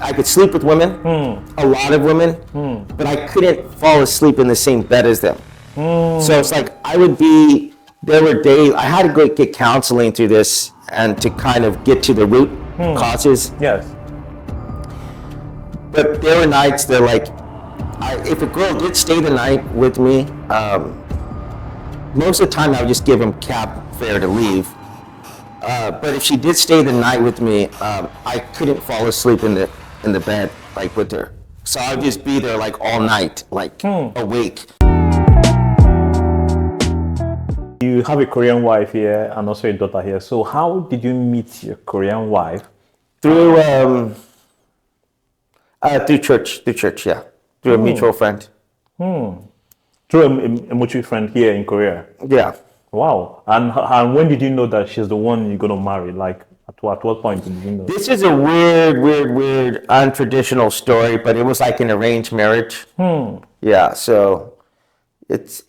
I could sleep with women, a lot of women, but I couldn't fall asleep in the same bed as them. So it's like there were days I had to go get counseling through this and to kind of get to the root causes. Yes. But there were nights that like, if a girl did stay the night with me, most of the time I would just give them cab fare to leave. But if she did stay the night with me, I couldn't fall asleep in the bed like with her. So I'd just be there like all night, like awake. You have a Korean wife here and also a daughter here. So how did you meet your Korean wife? Through church, yeah. Through a mutual friend. Through a mutual friend here in Korea. Yeah. Wow. And when did you know that she's the one you're going to marry? Like at what point did you know? This is a weird, untraditional story, but it was like an arranged marriage. Yeah, so it's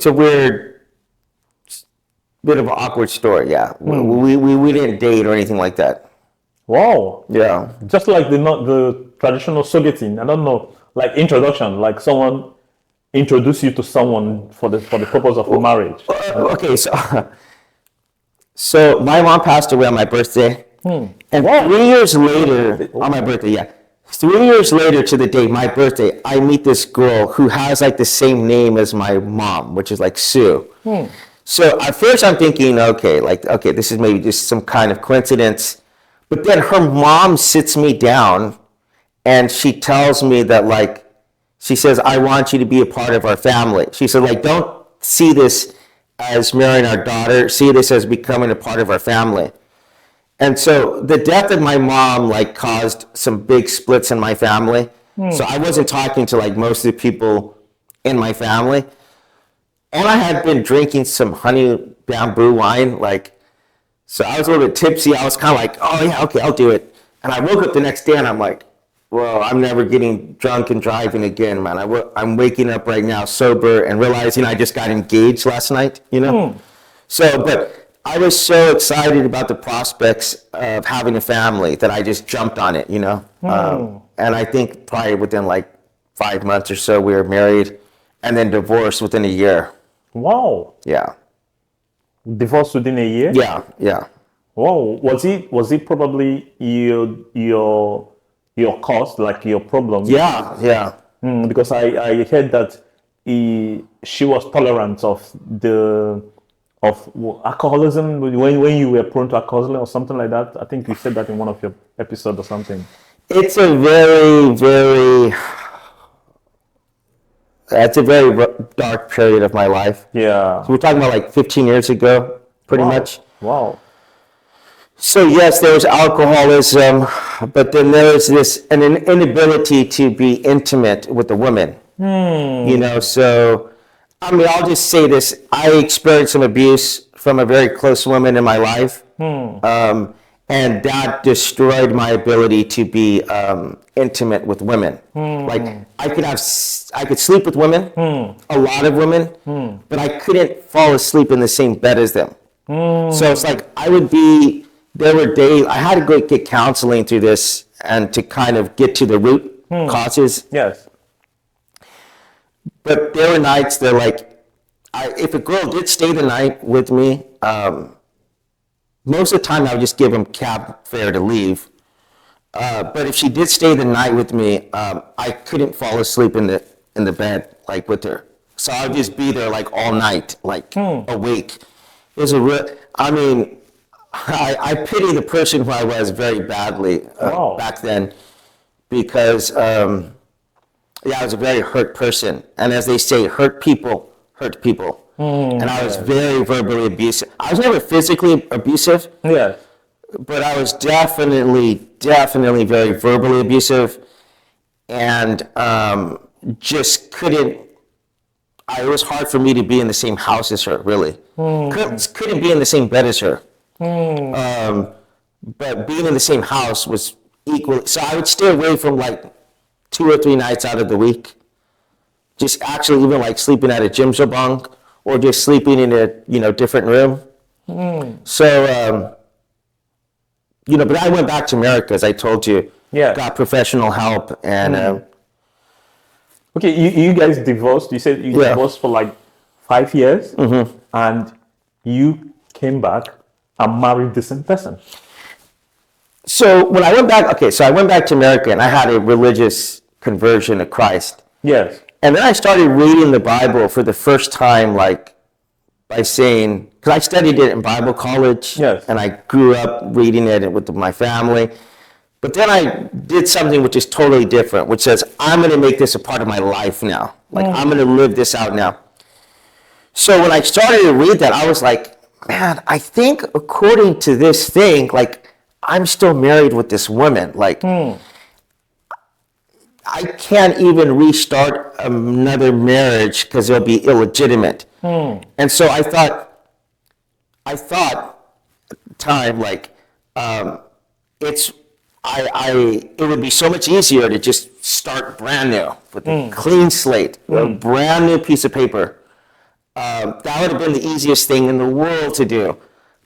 a weird, bit of an awkward story, yeah. We didn't date or anything like that. Wow. Yeah. Just like the traditional sogeting, I don't know, like introduction, like someone introduce you to someone for the purpose of marriage. Okay, so my mom passed away on my birthday, and 3 years later, on my birthday, yeah. 3 years later to the day, my birthday, I meet this girl who has like the same name as my mom, which is like Sue. So at first I'm thinking, okay, this is maybe just some kind of coincidence. But then her mom sits me down and she tells me that like, she says, I want you to be a part of our family. She said, like, don't see this as marrying our daughter, see this as becoming a part of our family. And so the death of my mom like caused some big splits in my family. So I wasn't talking to like most of the people in my family. And I had been drinking some honey bamboo wine, like, so I was a little bit tipsy. I was kind of like, oh yeah, okay, I'll do it. And I woke up the next day and I'm like, well, I'm never getting drunk and driving again, man. I'm waking up right now sober and realizing I just got engaged last night, you know? So, but I was so excited about the prospects of having a family that I just jumped on it, you know? And I think probably within like 5 months or so, we were married and then divorced within a year. Wow. Yeah. Divorced within a year? Yeah. Wow. Was it probably your cause, like your problem? Yeah. Because I heard that she was tolerant of alcoholism when you were prone to alcoholism or something like that. I think you said that in one of your episodes or something. It's a very dark period of my life. Yeah. So we're talking about like 15 years ago, pretty much. Wow. So yes, there was alcoholism, but then there was an inability to be intimate with the woman. You know, so, I mean, I'll just say this. I experienced some abuse from a very close woman in my life. And that destroyed my ability to be intimate with women. Like I could sleep with women, a lot of women, but I couldn't fall asleep in the same bed as them. So it's like there were days I had to go get counseling through this and to kind of get to the root causes. Yes. But there were nights that like, if a girl did stay the night with me, most of the time I would just give them cab fare to leave. But if she did stay the night with me, I couldn't fall asleep in the bed like with her. So I would just be there like all night, like awake. It was I pity the person who I was very badly back then because I was a very hurt person. And as they say, hurt people hurt people. And I was very verbally abusive. I was never physically abusive. Yeah. But I was definitely very verbally abusive, and just couldn't. It was hard for me to be in the same house as her. Really, couldn't be in the same bed as her. But being in the same house was equal. So I would stay away from like 2 or 3 nights out of the week. Just actually even like sleeping at a jjimjilbang or just sleeping in a different room. So. But I went back to America, as I told you, Yeah. got professional help, and Okay, you guys divorced. You said you Yeah. divorced for like 5 years, and you came back and married the same person. so when I went back, so I went back to America, and I had a religious conversion to Christ. Yes. And then I started reading the Bible for the first time, like by saying, because I studied it in Bible college, Yes. and I grew up reading it with my family. But then I did something which is totally different, which says, I'm going to make this a part of my life now. Like, I'm going to live this out now. So when I started to read that, I was like, man, I think according to this thing, like, I'm still married with this woman. Like, I can't even restart another marriage because it'll be illegitimate. And so I thought at the time, like, it would be so much easier to just start brand new with a clean slate, a brand new piece of paper. That would have been the easiest thing in the world to do.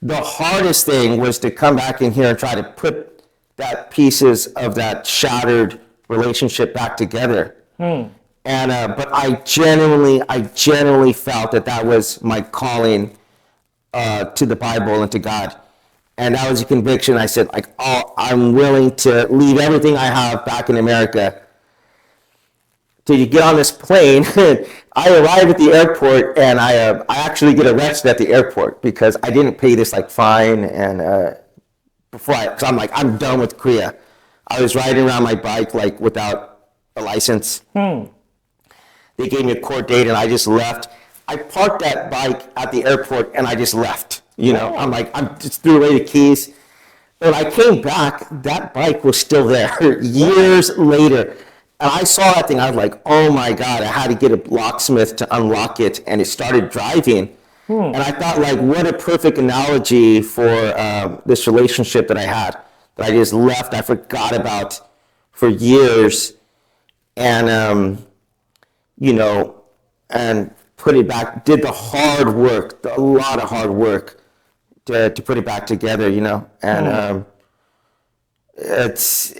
The hardest thing was to come back in here and try to put that pieces of that shattered relationship back together. And but I genuinely felt that was my calling to the Bible and to God. And that was a conviction. I said, like, oh, I'm willing to leave everything I have back in America to get on this plane. I arrive at the airport, and I actually get arrested at the airport because I didn't pay this like fine. And because I'm like, I'm done with Korea. I was riding around my bike like without a license. They gave me a court date, and I just left. I parked that bike at the airport, and I just left. You know, I'm like, I just threw away the keys. When I came back, that bike was still there years later. And I saw that thing, I was like, oh my God, I had to get a locksmith to unlock it, and it started driving. And I thought, like, what a perfect analogy for this relationship that I had, that I just left, I forgot about for years, and, you know, and put it back, did the hard work, a lot of hard work to put it back together, you know, and it's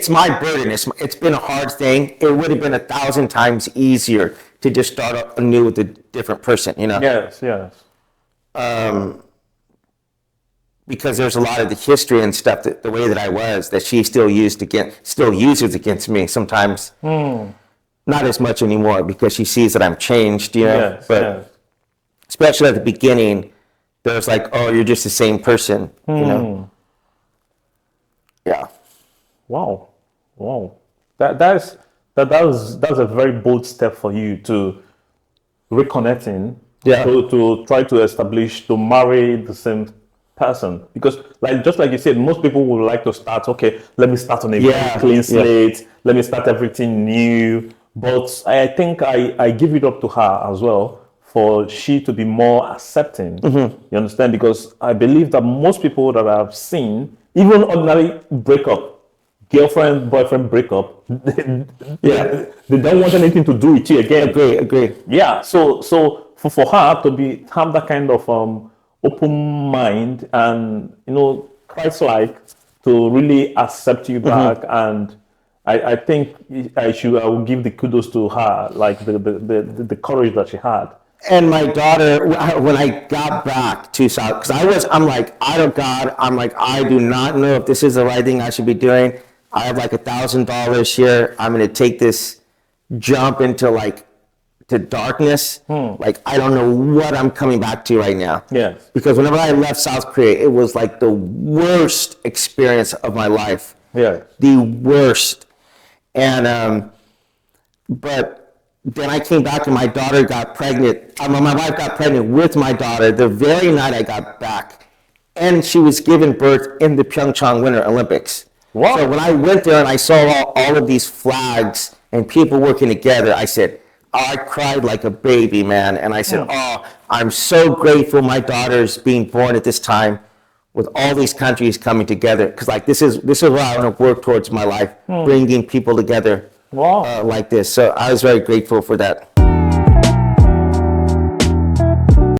my burden. It's been a hard thing. It would have been 1,000 times easier to just start anew with a different person, you know. Yes, yes. Because there's a lot of the history and stuff that the way that I was that she still uses against me sometimes. Not as much anymore because she sees that I'm changed, you know. Yes, but yes. especially at the beginning, there's like, oh, you're just the same person, you know. Yeah. Wow. That's a very bold step for you to reconnecting. Yeah. To try to establish, to marry the same person, because just like you said, most people would like to start, okay, let me start on a very clean slate, let me start everything new. But I think I give it up to her as well for she to be more accepting. You understand? Because I believe that most people that I've seen, even ordinary breakup, girlfriend, boyfriend breakup, they don't want anything to do with you again. Agree. Yeah. So for her to have that kind of open mind and, you know, Christ-like, to really accept you back, and I think I will give the kudos to her, like the courage that she had. And my daughter, when I got back to South, because I'm like, I do not know if this is the right thing I should be doing. I have like $1,000 here. I'm going to take this jump into to darkness. Like, I don't know what I'm coming back to right now. Yes. Because whenever I left South Korea, it was like the worst experience of my life. Yeah. The worst. And, but then I came back and my daughter got pregnant. My wife got pregnant with my daughter the very night I got back. And she was given birth in the Pyeongchang Winter Olympics. Wow. So when I went there and I saw all of these flags and people working together, I cried like a baby, man. And I said, oh, I'm so grateful my daughter's being born at this time with all these countries coming together. Because this is what I want to work towards my life, bringing people together. Wow. Like this. So I was very grateful for that.